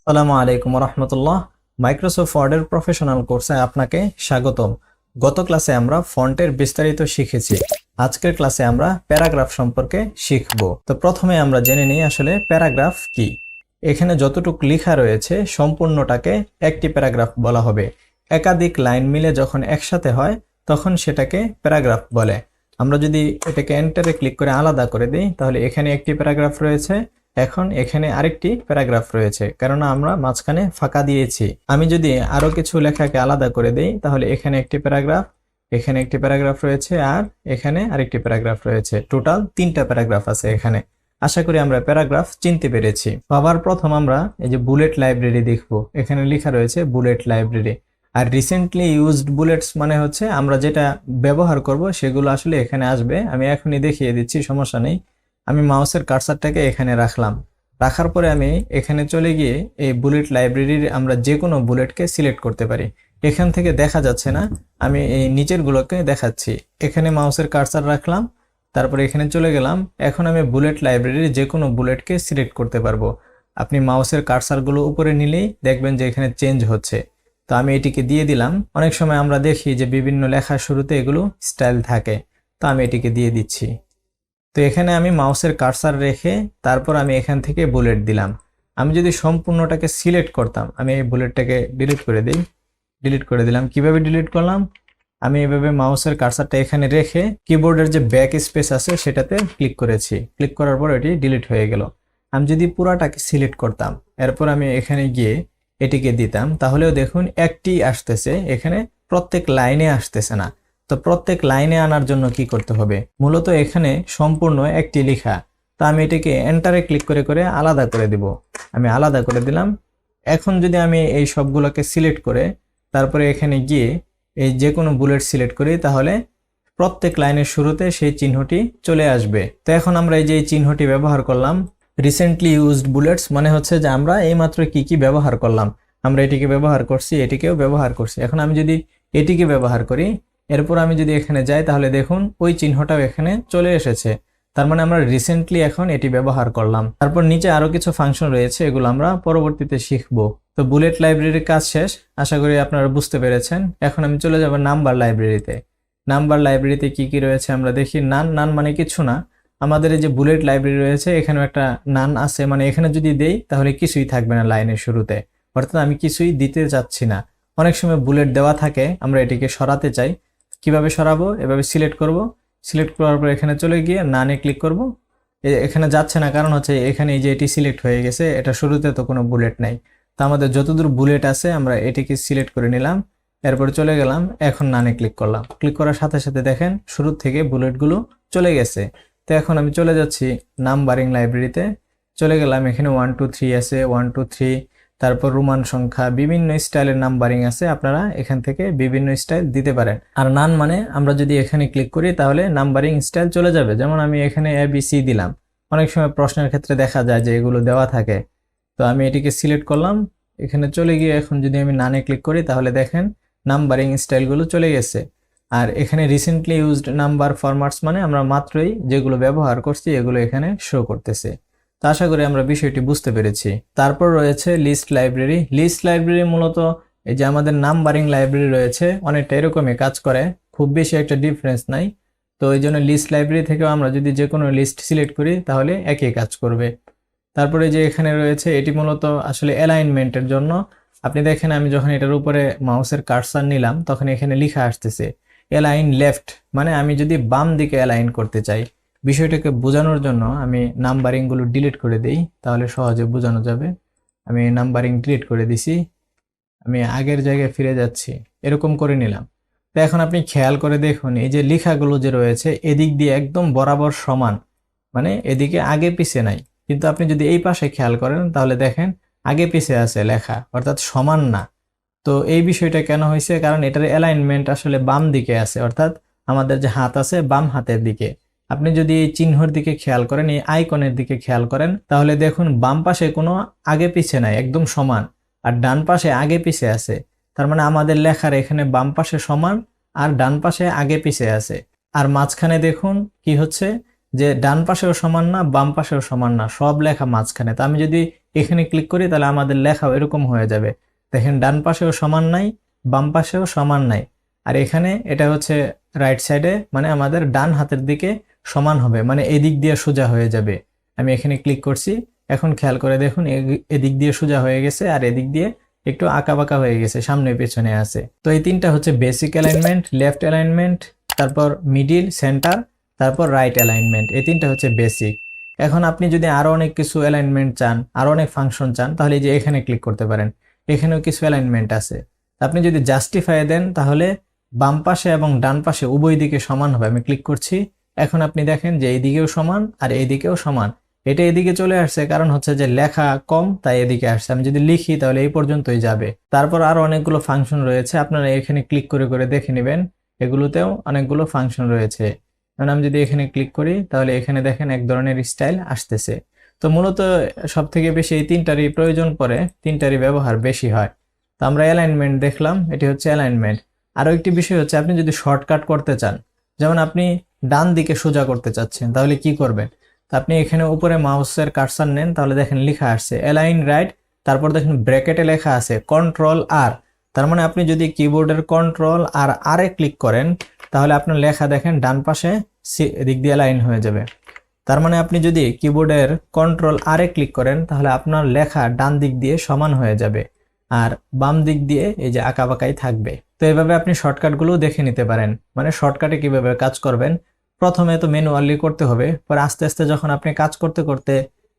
আসসালামু আলাইকুম রহমতুল্লাহ। মাইক্রোসফট ওয়ার্ডের প্রফেশনাল কোর্সে আপনাকে স্বাগতম। গত ক্লাসে আমরা ফন্টের বিস্তারিত শিখেছি। আজকের ক্লাসে আমরা প্যারাগ্রাফ সম্পর্কে শিখব। তো প্রথমে আমরা জেনে নিই আসলে প্যারাগ্রাফ কি। এখানে যতটুকু লেখা রয়েছে সম্পূর্ণটাকে একটি প্যারাগ্রাফ বলা হবে। একাধিক লাইন মিলে যখন একসাথে হয় তখন সেটাকে প্যারাগ্রাফ বলে। আমরা যদি এটাকে এন্টারে ক্লিক করে আলাদা করে দিই তাহলে এখানে একটি প্যারাগ্রাফ রয়েছে, এখন এখানে আরেকটি প্যারাগ্রাফ রয়েছে, কারণ আমরা মাঝখানে ফাঁকা দিয়েছি। আমি যদি আরো কিছু লেখাকে আলাদা করে দেই তাহলে এখানে একটি প্যারাগ্রাফ, এখানে একটি প্যারাগ্রাফ রয়েছে, আর এখানে আরেকটি প্যারাগ্রাফ রয়েছে। টোটাল 3টা প্যারাগ্রাফ আছে এখানে। আশা করি আমরা প্যারাগ্রাফ চিনতে পেরেছি। আবার প্রথম আমরা এই যে বুলেট লাইব্রেরি দেখব। এখানে লেখা রয়েছে বুলেট লাইব্রেরি। আর রিসেন্টলি ইউজড বুলেটস মানে হচ্ছে আমরা যেটা ব্যবহার করব সেগুলো আসলে এখানে আসবে। আমি এখনই দেখিয়ে দিচ্ছি, সমস্যা নেই। আমি মাউসের কার্সারটাকে এখানে রাখলাম, রাখার পরে আমি এখানে চলে গিয়ে এই বুলেট লাইব্রেরির আমরা যে কোনো বুলেটকে সিলেক্ট করতে পারি। এখান থেকে দেখা যাচ্ছে না, আমি এই নিচের গুলোকে দেখাচ্ছি। এখানে মাউসের কার্সার রাখলাম, তারপরে এখানে চলে গেলাম। এখন আমি বুলেট লাইব্রেরির যে কোনো বুলেটকে সিলেক্ট করতে পারবো। আপনি মাউসের কার্সারগুলো উপরে নিলেই দেখবেন যে এখানে চেঞ্জ হচ্ছে। তো আমি এটিকে দিয়ে দিলাম। অনেক সময় আমরা দেখি যে বিভিন্ন লেখার শুরুতে এগুলো স্টাইল থাকে, তো আমি এটিকে দিয়ে দিচ্ছি। তো এখানে আমি মাউসের কার্সার রেখে তারপর আমি এখান থেকে বুলেট দিলাম। আমি যদি সম্পূর্ণটাকে সিলেক্ট করতাম, আমি এই বুলেটটাকে ডিলিট করে দিই, ডিলিট করে দিলাম। কিভাবে ডিলিট করলাম? আমি এভাবে মাউসের কার্সারটা এখানে রেখে কিবোর্ডের যে ব্যাক স্পেস আছে সেটাতে ক্লিক করেছি। ক্লিক করার পর এটি ডিলিট হয়ে গেল। আমি যদি পুরাটাকে সিলেক্ট করতাম, এরপর আমি এখানে গিয়ে এটিকে দিতাম, তাহলেও দেখুন একটি আসতেছে, এখানে প্রত্যেক লাইনে আসতেছে না। তো প্রত্যেক লাইনে আনার জন্য কি করতে হবে? মূলত এখানে সম্পূর্ণ একটি লেখা। তো আমি এটাকে এন্টারে ক্লিক করে করে আলাদা করে দিব। আমি আলাদা করে দিলাম। এখন যদি আমি এই সবগুলোকে সিলেক্ট করে তারপরে এখানে গিয়ে এই যে কোনো বুলেট সিলেক্ট করি তাহলে প্রত্যেক লাইনের শুরুতে সেই চিহ্নটি চলে আসবে। তো এখন আমরা এই যে চিহ্নটি ব্যবহার করলাম, রিসেন্টলি ইউজড বুলেটস, মানে হচ্ছে যে আমরা এইমাত্র কি কি ব্যবহার করলাম। আমরা এটিকে ব্যবহার করছি, এটিকেও ব্যবহার করছি। এখন আমি যদি এটিকে ব্যবহার করি, এরপর আমি যদি এখানে যাই তাহলে দেখুন ওই চিহ্নটাও এখানে চলে এসেছে। তার মানে আমরা রিসেন্টলি এখন এটি ব্যবহার করলাম। তারপর নিচে আরো কিছু ফাংশন রয়েছে, এগুলো আমরা পরবর্তীতে শিখব। তো বুলেট লাইব্রেরির কাজ শেষ, আশা করি আপনারা বুঝতে পেরেছেন। এখন আমি চলে যাব নাম্বার লাইব্রেরিতে। নাম্বার লাইব্রেরিতে কি কি রয়েছে আমরা দেখি। নান মানে কিছু না, আমাদের এই যে বুলেট লাইব্রেরি রয়েছে এখানেও একটা নান আছে, মানে এখানে যদি দেই তাহলে কিছুই থাকবে না লাইনের শুরুতে, অর্থাৎ আমি কিছুই দিতে চাচ্ছি না। অনেক সময় বুলেট দেওয়া থাকে, আমরা এটিকে সরাতে চাই। কিভাবে সরাবো? এভাবে সিলেক্ট করব, সিলেক্ট করার পর এখানে চলে গিয়ে নানে ক্লিক করব। এখানে যাচ্ছে না, কারণ হচ্ছে এখানে এই যে এটি সিলেক্ট হয়ে গেছে, এটা শুরুতে তো কোনো বুলেট নাই। তো আমাদের যতদূর বুলেট আছে আমরা এটিকে সিলেক্ট করে নিলাম, এরপর চলে গেলাম। এখন নানে ক্লিক করলাম, ক্লিক করার সাথে সাথে দেখেন শুরু থেকে বুলেটগুলো চলে গেছে। তো এখন আমি চলে যাচ্ছি নাম্বারিং লাইব্রেরিতে, চলে গেলাম। এখানে 1 2 3 আছে, 1 2 3, তারপর রোমান সংখ্যা, বিভিন্ন স্টাইলের নাম্বারিং আছে। আপনারা এখান থেকে বিভিন্ন স্টাইল দিতে পারেন। আর নান মানে আমরা যদি এখানে ক্লিক করি তাহলে নাম্বারিং স্টাইল চলে যাবে। যেমন আমি এখানে ABC দিলাম। অনেক সময় প্রশ্নের ক্ষেত্রে দেখা যায় যে এগুলো দেওয়া থাকে। তো আমি এটিকে সিলেক্ট করলাম, এখানে চলে গিয়ে এখন যদি আমি নানে ক্লিক করি তাহলে দেখেন নাম্বারিং স্টাইলগুলো চলে গেছে। আর এখানে রিসেন্টলি ইউজড নাম্বার ফরম্যাটস মানে আমরা মাত্রই যেগুলো ব্যবহার করছি এগুলো এখানে শো করতেছে। তো আশা করি আমরা বিষয়টি বুঝতে পেরেছি। তারপর রয়েছে লিস্ট লাইব্রেরি। লিস্ট লাইব্রেরি মূলত এই যে আমাদের নাম্বারিং লাইব্রেরি রয়েছে অনেকটা এরকমই কাজ করে, খুব বেশি একটা ডিফারেন্স নাই। তো এই জন্য লিস্ট লাইব্রেরি থেকেও আমরা যদি যে কোনো লিস্ট সিলেক্ট করি তাহলে একই কাজ করবে। তারপরে যে এখানে রয়েছে এটি মূলত আসলে অ্যালাইনমেন্টের জন্য। আপনি দেখেন আমি যখন এটার উপরে মাউসের কার্সার নিলাম তখন এখানে লেখা আসতেছে অ্যালাইন লেফট, মানে আমি যদি বাম দিকে অ্যালাইন করতে চাই। বিষয়টাকে বোঝানোর জন্য আমি নাম্বারিংগুলো ডিলিট করে দিই, তাহলে সহজে বোঝানো যাবে। আমি নাম্বারিং ডিলিট করে দিছি, আমি আগের জায়গায় ফিরে যাচ্ছি, এরকম করে নিলাম। তো এখন আপনি খেয়াল করে দেখুন এই যে লেখাগুলো যে রয়েছে এদিক দিয়ে একদম বরাবর সমান, মানে এদিকে আগে পিছে নাই। কিন্তু আপনি যদি এই পাশে খেয়াল করেন তাহলে দেখেন আগে পিছে আছে লেখা, অর্থাৎ সমান না। তো এই বিষয়টা কেন হয়েছে? কারণ এটার অ্যালাইনমেন্ট আসলে বাম দিকে আছে, অর্থাৎ আমাদের যে হাত আছে বাম হাতের দিকে। আপনি যদি এই চিহ্নের দিকে খেয়াল করেন, এই আইকনের দিকে খেয়াল করেন তাহলে দেখুন বাম পাশে কোনো আগে পিছে নাই, একদম সমান। আর ডান পাশে আগে পিছে আছে। তার মানে আমাদের লেখার এখানে বাম পাশে সমান আর ডান পাশে আগে পিছে আছে। আর মাঝখানে দেখুন কি হচ্ছে, যে ডান পাশেও সমান না বাম পাশেও সমান না, সব লেখা মাঝখানে। তো আমি যদি এখানে ক্লিক করি তাহলে আমাদের লেখাও এরকম হয়ে যাবে। দেখেন ডান পাশেও সমান নাই, বাম পাশেও সমান নাই, আর এখানে এটা হচ্ছে রাইট সাইডে, মানে আমাদের ডান হাতের দিকে সমান হবে, মানে এদিক দিয়ে সোজা হয়ে যাবে। আমি এখানে ক্লিক করছি, এখন খেয়াল করে দেখুন এদিক দিয়ে সোজা হয়ে গেছে আর এদিক দিয়ে একটু আঁকা বাঁকা হয়ে গেছে, সামনে পেছনে আছে। তো এই তিনটা হচ্ছে বেসিক অ্যালাইনমেন্ট, লেফট অ্যালাইনমেন্ট, তারপর মিডিল, সেন্টার, তারপর রাইট অ্যালাইনমেন্ট। এই তিনটা হচ্ছে বেসিক। এখন আপনি যদি আরো অনেক কিছু অ্যালাইনমেন্ট চান, আরো অনেক ফাংশন চান, তাহলে এই যে এখানে ক্লিক করতে পারেন, এখানেও কিছু অ্যালাইনমেন্ট আছে। আপনি যদি জাস্টিফাই দেন তাহলে বাম পাশে এবং ডান পাশে উভয় দিকে সমান হবে। আমি ক্লিক করছি, এখন আপনি দেখেন যে এই দিকেও সমান আর এই দিকেও সমান। এটা এদিকে চলে আসছে কারণ হচ্ছে যে লেখা কম, তাই এদিকে আসছে। আমি যদি লিখি তাহলে এই পর্যন্তই যাবে। তারপর আরো অনেকগুলো ফাংশন রয়েছে, আপনারা এখানে ক্লিক করে করে দেখে নেবেন, এগুলোতেও অনেকগুলো ফাংশন রয়েছে। কারণ আমি যদি এখানে ক্লিক করি তাহলে এখানে দেখেন এক ধরনের স্টাইল আসতেছে। তো মূলত সব থেকে বেশি এই তিনটারই প্রয়োজন পড়ে, তিনটারই ব্যবহার বেশি হয়। তো আমরা অ্যালাইনমেন্ট দেখলাম, এটি হচ্ছে অ্যালাইনমেন্ট। আরো একটি বিষয় হচ্ছে আপনি যদি শর্টকাট করতে চান, যেমন আপনি ডান দিকে সোজা করতে চাচ্ছেন, তাহলে কি করবেন? তো আপনি এখানে উপরে মাউসের কার্সার নেন, তাহলে দেখেন লেখা আসছে অ্যালাইন রাইট, তারপর দেখেন ব্র্যাকেটে লেখা আছে কন্ট্রোল আর। তার মানে আপনি যদি কিবোর্ডের কন্ট্রোল আর আর এ ক্লিক করেন তাহলে আপনার লেখা দেখেন ডান পাশে এদিক দিয়ে অ্যালাইন হয়ে যাবে। তার মানে আপনি যদি কিবোর্ডের কন্ট্রোল আর এ ক্লিক করেন তাহলে আপনার লেখা ডান দিক দিয়ে সমান হয়ে যাবে, আর বাম দিক দিয়ে এই যে আঁকা বাঁকাই থাকবে। তো এইভাবে আপনি শর্টকাটগুলো দেখে নিতে পারেন, মানে শর্টকাটে কিভাবে কাজ করবেন। প্রথমে তো ম্যানুয়ালি করতে হবে, পরে আস্তে আস্তে যখন আপনি কাজ করতে করতে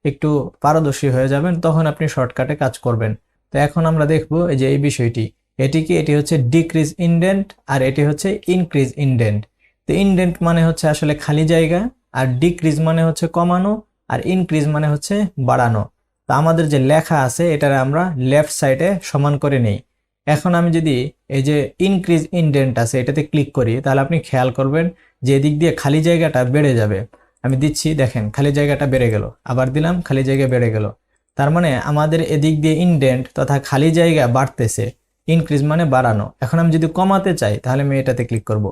একটু পারদর্শী হয়ে যাবেন তখন আপনি শর্টকাটে কাজ করবেন। তো এখন আমরা দেখব এই যে এই বিষয়টি, এটি হচ্ছে ডিক্রিজ ইনডেন্ট আর এটি হচ্ছে ইনক্রিজ ইনডেন্ট। তো ইনডেন্ট মানে হচ্ছে আসলে খালি জায়গা, আর ডিক্রিজ মানে হচ্ছে কমানো, আর ইনক্রিজ মানে হচ্ছে বাড়ানো। তো আমাদের যে লেখা আছে এটারে আমরা লেফট সাইডে সমান করে নেই। এখন আমি যদি এই যে ইনক্রিজ ইনডেন্ট আছে এটাতে ক্লিক করি তাহলে আপনি খেয়াল করবেন যে এদিক দিয়ে খালি জায়গাটা বেড়ে যাবে। আমি দিচ্ছি, দেখেন খালি জায়গাটা বেড়ে গেল, আবার দিলাম খালি জায়গা বেড়ে গেল। তার মানে আমাদের এদিক দিয়ে ইনডেন্ট তথা খালি জায়গা বাড়তেছে, ইনক্রিজ মানে বাড়ানো। এখন আমি যদি কমাতে চাই তাহলে আমি এটাতে ক্লিক করব,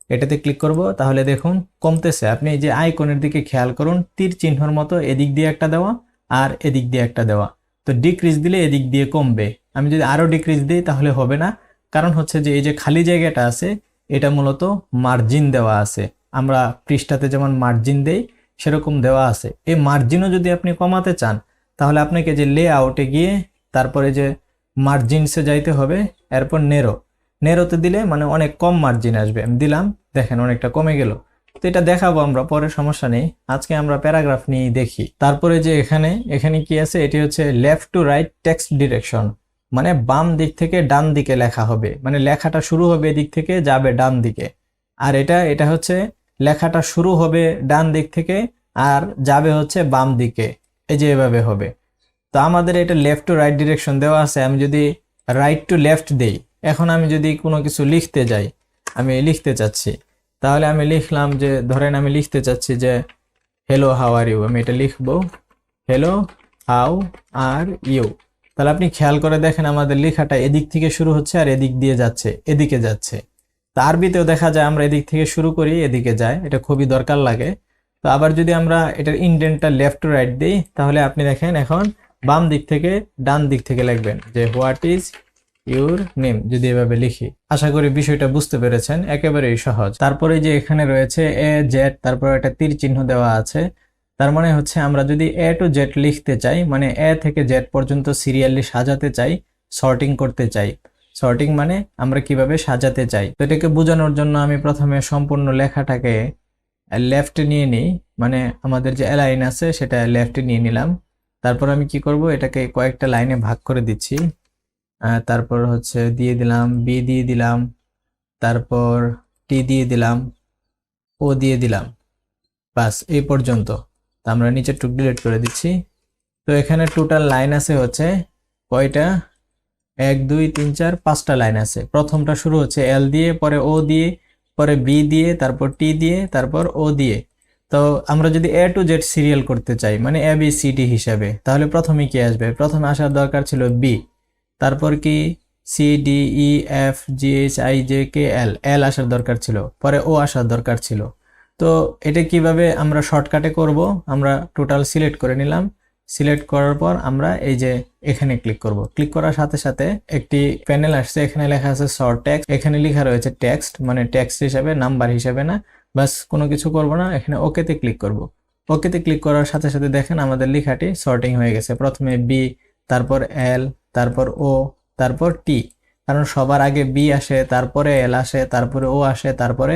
এটাতে ক্লিক করব, তাহলে দেখুন কমতেছে। আপনি এই যে আইকনের দিকে খেয়াল করুন, তীর চিহ্নর মতো এদিক দিয়ে একটা দেওয়া আর এদিক দিয়ে একটা দেওয়া। তো ডিক্রিজ দিলে এদিক দিয়ে কমবে, আমি যদি আরো ডিক্রিজ দিই তাহলে হবে না, কারণ হচ্ছে যে এই যে খালি জায়গাটা আছে এটা মূলত মার্জিন দেওয়া আছে। আমরা পৃষ্ঠাতে যেমন মার্জিন দেই সেরকম দেওয়া আছে। এই মার্জিনও যদি আপনি কমাতে চান তাহলে আপনাকে যে লেআউটে গিয়ে তারপরে যে মার্জিনসে যাইতে হবে, এরপর নেরোতে দিলে মানে অনেক কম মার্জিন আসবে। আমি দিলাম, দেখেন অনেকটা কমে গেল। তো এটা দেখাবো আমরা পরে, সমস্যা নেই। আজকে আমরা প্যারাগ্রাফ নিয়ে দেখি। তারপরে যে এখানে কি আছে, এটি হচ্ছে left to right text direction, মানে বাম দিক থেকে ডান দিকে লেখা হবে, মানে লেখাটা শুরু হবে এদিক থেকে যাবে ডান দিকে। আর এটা হচ্ছে লেখাটা শুরু হবে ডান দিক থেকে আর যাবে হচ্ছে বাম দিকে, এই যে এভাবে হবে। তো আমাদের এটা লেফট টু রাইট ডিরেকশন দেওয়া আছে। আমি যদি রাইট টু লেফট দেই, এখন আমি যদি কোনো কিছু লিখতে যাই, আমি লিখতে চাচ্ছি, তাহলে আমি লিখলাম যে ধরেন আমি লিখতে চাচ্ছি যে হ্যালো হাউ আর ইউ, আমি এটা লিখবো হ্যালো হাউ আর ইউ। তাহলে আপনি খেয়াল করে দেখেন আমাদের লেখাটা এদিক থেকে শুরু হচ্ছে আর এদিক দিয়ে যাচ্ছে, এদিকে যাচ্ছে। তো আরবিতেও দেখা যায় আমরা এদিক থেকে শুরু করি এদিকে যায়, এটা খুবই দরকার লাগে। তো আবার যদি আমরা এটার ইনডেন্টটা লেফট টু রাইট দিই তাহলে আপনি দেখেন এখন বাম দিক থেকে ডান দিক থেকে লিখবেন যে হোয়াট ইজ ইউর নেম, যদি এভাবে লিখি। আশা করি বিষয়টা বুঝতে পেরেছেন, একেবারেই সহজ। তারপরে যে এখানে রয়েছে এ জেড, তারপর একটা তীর চিহ্ন দেওয়া আছে। তার মানে হচ্ছে আমরা যদি এ টু জেড লিখতে চাই, মানে এ থেকে জেড পর্যন্ত সিরিয়ালি সাজাতে চাই, সর্টিং করতে চাই। সর্টিং মানে আমরা কিভাবে সাজাতে চাই। তো এটাকে বোঝানোর জন্য আমি প্রথমে সম্পূর্ণ লেখাটাকে লেফটে নিয়ে নিই, মানে আমাদের যে অ্যালাইন আছে সেটা লেফটে নিয়ে নিলাম। তারপর আমি কি করব, এটাকে কয়েকটা লাইনে ভাগ করে দিচ্ছি। তারপর হচ্ছে দিয়ে দিলাম বি দিয়ে দিলাম, তারপর টি দিয়ে দিলাম, ও দিয়ে দিলাম, বাস এই পর্যন্ত। তো আমরা নিচে টুক ডিলিট করে দিচ্ছি। তো এখানে টোটাল লাইন আছে হচ্ছে কয়টা, 1 2 3 4 5টা লাইন আছে। প্রথমটা শুরু হচ্ছে এল দিয়ে, পরে ও দিয়ে, পরে বি দিয়ে, তারপর টি দিয়ে, তারপর ও দিয়ে। তো আমরা যদি এ টু জেড সিরিয়াল করতে চাই মানে এ বি সি ডি হিসাবে, তাহলে প্রথমে কি আসবে, প্রথমে আসার দরকার ছিল বি, তারপর কি C D E F G H I J K L, L আসার দরকার ছিল, পরে ও আসার দরকার ছিল। তো এটা কিভাবে আমরা শর্টকাটে করব, আমরা টোটাল সিলেক্ট করে নিলাম, সিলেক্ট করার পর আমরা এই যে এখানে ক্লিক করব। ক্লিক করার সাথে সাথে একটি প্যানেল আসছে, এখানে লেখা আছে শর্ট টেক্সট, এখানে লেখা রয়েছে টেক্সট মানে টেক্সট হিসাবে, নাম্বার হিসাবে না। বাস কোনো কিছু করব না, এখানে ওকেতে ক্লিক করব। ওকেতে ক্লিক করার সাথে সাথে দেখেন আমাদের লেখাটি সর্টিং হয়ে গেছে। প্রথমে বি, তারপর এল, তারপর ও, তারপর টি। কারণ সবার আগে বি আসে, তারপরে এল আসে, তারপরে ও আসে, তারপরে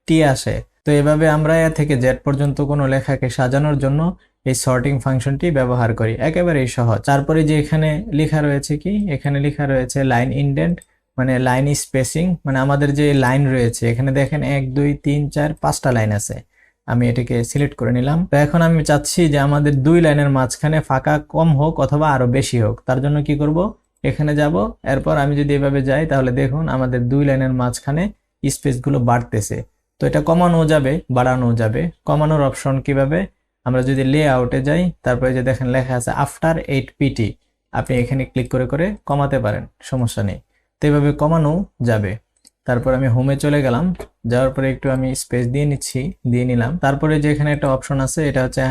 টি আসে। তো এভাবে আমরা এ থেকে জেড পর্যন্ত কোনো লেখাকে সাজানোর জন্য এই সর্টিং ফাংশনটি ব্যবহার করি, একেবারেই সহজ। তারপরে যে এখানে লেখা রয়েছে কি, এখানে লেখা রয়েছে লাইন ইনডেন্ট মানে লাইন স্পেসিং, মানে আমাদের যে লাইন রয়েছে এখানে দেখেন 1 2 3 4 5টা লাইন আছে। আমি এটাকে সিলেক্ট করে নিলাম। তো এখন আমি চাচ্ছি যে আমাদের 2 লাইনের মাঝখানে ফাঁকা কম হোক অথবা আরো বেশি হোক। তার জন্য কি করব, এখানে যাব, এরপর আমি যদি এভাবে যাই তাহলে দেখুন আমাদের 2 লাইনের মাঝখানে স্পেসগুলো বাড়তেছে। তো এটা কমানো যাবে, বাড়ানো যাবে। কমানোর অপশন কিভাবে, আমরা যদি লেআউটে যাই, তারপরে যে দেখেন লেখা আছে আফটার 8 পিটি, আপনি এখানে ক্লিক করে করে কমাতে পারেন, সমস্যা নেই। তো এইভাবে কমানো যাবে। তারপর আমি হোমে চলে গেলাম, যাওয়ার পরে একটু আমি স্পেস দিয়ে নিলাম। তারপরে যে এখানে একটা অপশন আছে, এটা হচ্ছে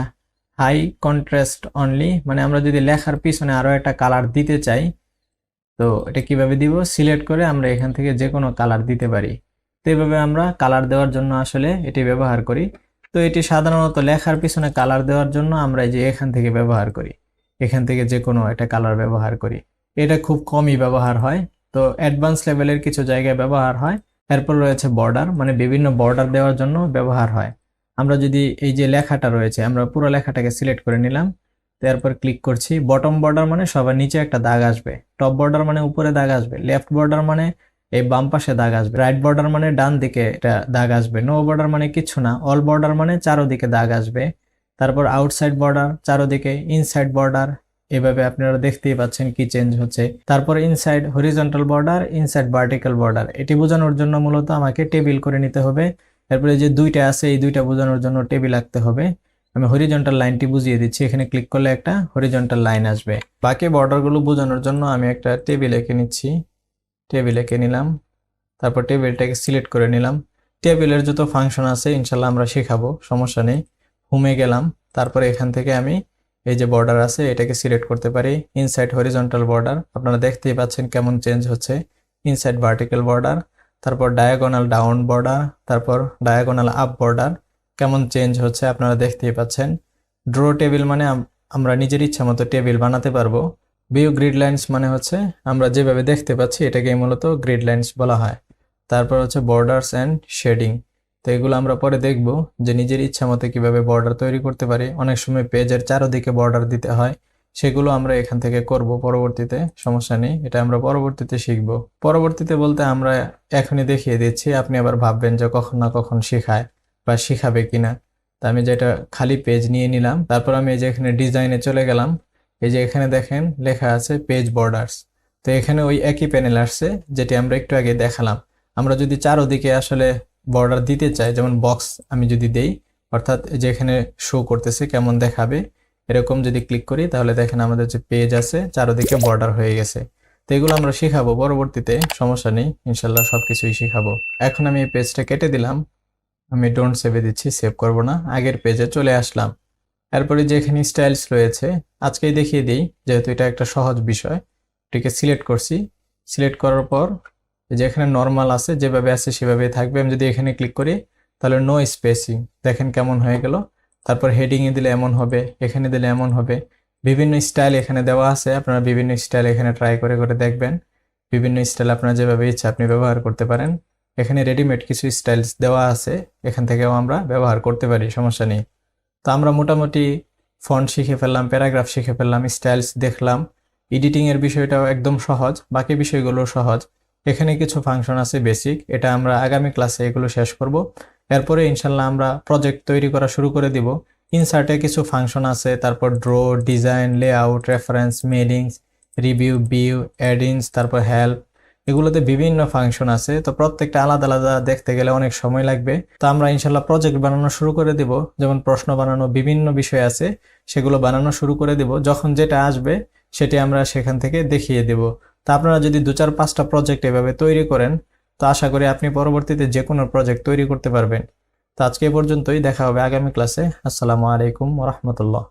হাই কন্ট্রাস্ট অনলি, মানে আমরা যদি লেখার পিছনে আরো একটা কালার দিতে চাই, তো এটা কিভাবে দিব, সিলেক্ট করে আমরা এখান থেকে যে কোনো কালার দিতে পারি। তো এইভাবে আমরা কালার দেওয়ার জন্য আসলে এটি ব্যবহার করি। তো এটি সাধারণত লেখার পিছনে কালার দেওয়ার জন্য আমরা এই যে এখান থেকে ব্যবহার করি, এখান থেকে যে কোনো একটা কালার ব্যবহার করি। এটা খুব কমই ব্যবহার হয়, তো অ্যাডভান্স লেভেলের কিছু জায়গায় ব্যবহার হয়। এরপর রয়েছে বর্ডার, মানে বিভিন্ন বর্ডার দেওয়ার জন্য ব্যবহার হয়। আমরা যদি এই যে লেখাটা রয়েছে, আমরা পুরো লেখাটাকে সিলেক্ট করে নিলাম, তারপর ক্লিক করছি। বটম বর্ডার মানে সবার নিচে একটা দাগ আসবে, টপ বর্ডার মানে উপরে দাগ আসবে, লেফট বর্ডার মানে এই বাম পাশে দাগ আসবে, রাইট বর্ডার মানে ডান দিকে এটা দাগ আসবে, নো বর্ডার মানে কিছু না, অল বর্ডার মানে চারোদিকে দাগ আসবে। তারপর আউটসাইড বর্ডার চারোদিকে, ইনসাইড বর্ডার, এভাবে আপনারা দেখতেই পাচ্ছেন কি চেঞ্জ হচ্ছে। তারপর inside horizontal border, inside vertical border, এটি বোঝানোর জন্য মূলত আমাকে টেবিল করে নিতে হবে। তারপরে যে দুইটা আছে এই দুইটা বোঝানোর জন্য টেবিল আঁকতে হবে। আমি হরিজন্টাল লাইনটি বুঝিয়ে দিচ্ছি, এখানে ক্লিক করলে একটা হরিজন্টাল লাইন আসবে। বাকি বর্ডারগুলো বোঝানোর জন্য আমি একটা টেবিল এঁকে নিচ্ছি, টেবিল এঁকে নিলাম। তারপর টেবিলটাকে সিলেক্ট করে নিলাম। টেবিলের যত ফাংশন আছে ইনশাল্লাহ আমরা শেখাবো, সমস্যা নেই। হোমে গেলাম, তারপরে এখান থেকে আমি এই যে বর্ডার আছে এটাকে সিলেক্ট করতে পারি, ইনসাইড হরিজন্টাল বর্ডার, আপনারা দেখতেই পাচ্ছেন কেমন চেঞ্জ হচ্ছে। ইনসাইড ভার্টিক্যাল বর্ডার, তারপর ডায়াগোনাল ডাউন বর্ডার, তারপর ডায়াগোনাল আপ বর্ডার, কেমন চেঞ্জ হচ্ছে আপনারা দেখতেই পাচ্ছেন। ড্র টেবিল মানে আমরা নিজের ইচ্ছা মতো টেবিল বানাতে পারবো। ভিউ গ্রিড লাইন্স মানে হচ্ছে আমরা যেভাবে দেখতে পাচ্ছি এটাকে মূলত গ্রিড লাইন্স বলা হয়। তারপর হচ্ছে বর্ডার্স অ্যান্ড শেডিং, তো এগুলো আমরা পরে দেখব যে নিজের ইচ্ছা মতো কিভাবে বর্ডার তৈরি করতে পারি। অনেক সময় পেজের চারদিকে বর্ডার দিতে হয়, সেগুলো আমরা এখান থেকে করব পরবর্তীতে, সমস্যা নেই, এটা আমরা পরবর্তীতে শিখব। পরবর্তীতে বলতে আমরা এখনই দেখিয়ে দিচ্ছি, আপনি আবার ভাববেন যে কখন না কখন শেখায় বা শিখাবে কিনা। তা আমি যেটা খালি পেজ নিয়ে নিলাম, তারপর আমি এই যে এখানে ডিজাইনে চলে গেলাম। এই যে এখানে দেখেন লেখা আছে পেজ বর্ডার্স, তো এখানে ওই একই প্যানেল আসছে যেটি আমরা একটু আগে দেখালাম। আমরা যদি চারদিকে আসলে বর্ডার দিতে চাই, যেমন বক্স আমি যদি দেই, অর্থাৎ যে এখানে শো করতেছে কেমন দেখাবে, এরকম যদি ক্লিক করি তাহলে দেখেন আমাদের যে পেজ আছে চারদিকে বর্ডার হয়ে গেছে। তো এগুলো আমরা শিখাবো পরবর্তীতে, সমস্যা নেই, ইনশাল্লাহ সবকিছুই শিখাবো। এখন আমি এই পেজটা কেটে দিলাম, আমি ডোন্ট সেভে দিচ্ছি, সেভ করব না, আগের পেজে চলে আসলাম। এরপরে যে এখানে স্টাইলস রয়েছে আজকেই দেখিয়ে দিই, যেহেতু এটা একটা সহজ বিষয়। এটাকে সিলেক্ট করছি, সিলেক্ট করার পর যে এখানে নর্মাল আছে যেভাবে আছে সেভাবেই থাকবে। আমি যদি এখানে ক্লিক করি তাহলে নো স্পেসিং, দেখেন কেমন হয়ে গেল। তারপর হেডিংয়ে দিলে এমন হবে, এখানে দিলে এমন হবে। বিভিন্ন স্টাইল এখানে দেওয়া আছে, আপনারা বিভিন্ন স্টাইল এখানে ট্রাই করে করে দেখবেন। বিভিন্ন স্টাইল আপনারা যেভাবে ইচ্ছা আপনি ব্যবহার করতে পারেন। এখানে রেডিমেড কিছু স্টাইলস দেওয়া আছে, এখান থেকেও আমরা ব্যবহার করতে পারি, সমস্যা নেই। তো আমরা মোটামুটি ফন্ট শিখে ফেললাম, প্যারাগ্রাফ শিখে ফেললাম, স্টাইলস দেখলাম। এডিটিং এর বিষয়টাও একদম সহজ, বাকি বিষয়গুলো সহজ। এখানে কিছু ফাংশন আছে বেসিক, এটা আমরা আগামী ক্লাসে এগুলো শেষ করব। এরপরে ইনশাল্লাহ আমরা প্রজেক্ট তৈরি করা শুরু করে দিব। ইনসার্টে কিছু ফাংশন আছে, তারপর draw, design, layout, reference, mailings, review, view, addins, তারপর হেল্প, এগুলোতে বিভিন্ন ফাংশন আছে। তো প্রত্যেকটা আলাদা আলাদা দেখতে গেলে অনেক সময় লাগবে। তো আমরা ইনশাল্লাহ প্রজেক্ট বানানো শুরু করে দিব, যেমন প্রশ্ন বানানো, বিভিন্ন বিষয় আছে সেগুলো বানানো শুরু করে দিব। যখন যেটা আসবে সেটি আমরা সেখান থেকে দেখিয়ে দেব। তা আপনারা যদি 2-4-5টা প্রজেক্ট এভাবে তৈরি করেন, তো আশা করি আপনি পরবর্তীতে যে কোনো প্রজেক্ট তৈরি করতে পারবেন। তো আজকে এ পর্যন্তই, দেখা হবে আগামী ক্লাসে। আসসালামু আলাইকুম ওয়া রাহমাতুল্লাহ।